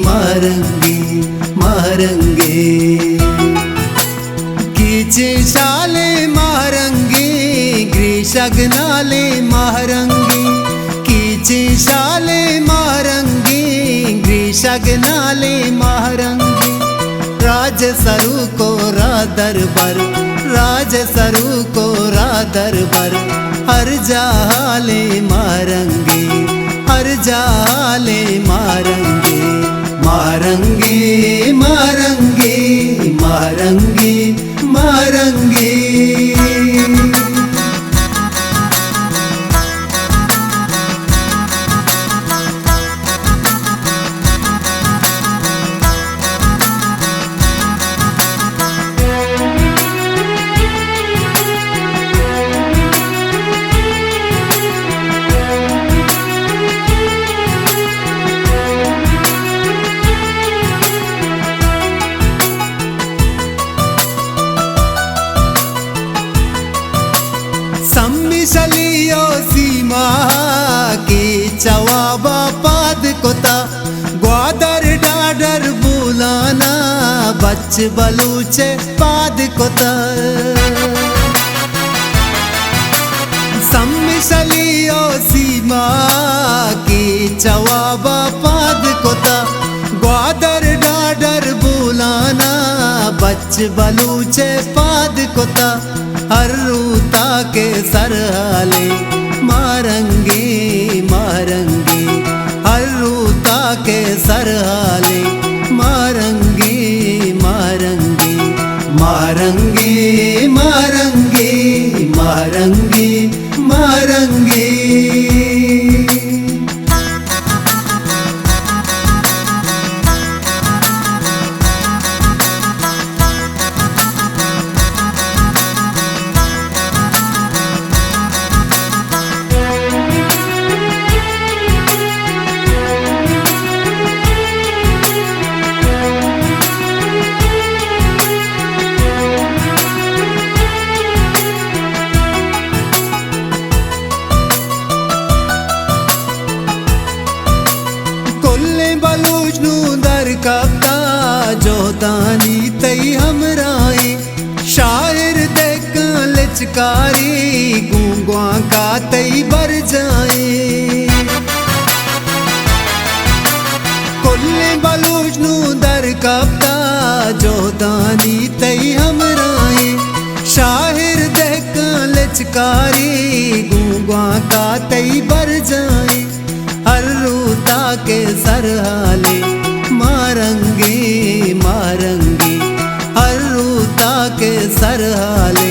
मारंगे मारंगे कीचे शाले मारंगे ग्रीशगनाले मारंगे कीचे शाले मारंगे ग्रीशगनाले मारंगे राज सरू को रा दरबार राज सरू को रा दरबार हर जाले मारंगे हर जाले मारंगे मारंगे मारंगे मारंगे मारंगे सम्मिशलियो सीमा के चवाबा पाद कोता ग्वादर डाडर बुलाना बच बलूचे पाद कोता सम्मिशलियो सीमा के चवाबा पाद कोता ग्वादर डाडर बुलाना बच बलूचे पाद कोता हर रूता के सरहाले मारंगे मारंगे हर रूता के सरहाले मारंगे मारंगे मारंगे मारंगे मारंगे मारंगे कब्दा जोदानी तई हमराए शायर देख लचकारी गूंगवा का तई बर जाए कुल्ले बलूच नू दर कब्दा जोदानी तई हमराए शायर देख लचकारी गूंगवा का तई बर जाए हर रूता के सरहाले मारंगे मारंगे हर रूता के सरहाले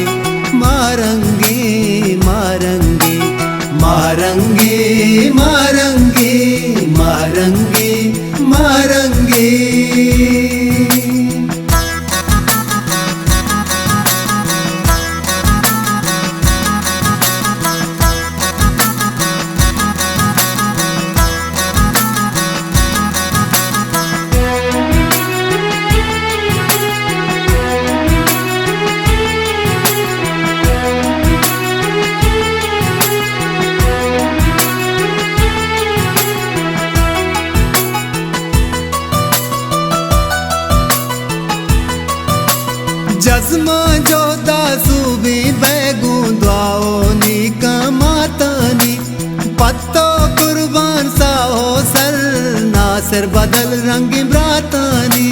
मारंगे मारंगे मारंगे मारंगे मारंगे मारंगे जज्मा जोदा सूबी बैगू द्वाओ नी कमातानी पत्तो कुर्बान सा हो सर नासिर बदल रंग ब्रातानी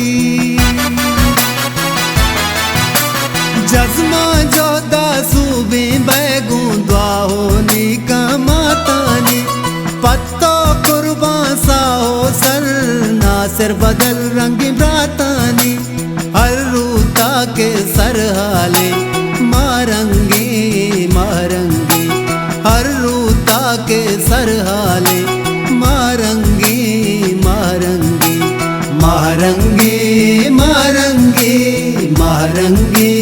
जज्मा जोदा सूबी बैगू द्वाओ नी कमातानी पत्तो कुर्बान सा हो सर नासिर बदल रंग ब्रातानी हर रूता के सरहाले मारंगे मारंगे हर रूता के सरहाले मारंगे मारंगे मारंगे मारंगे मारंगे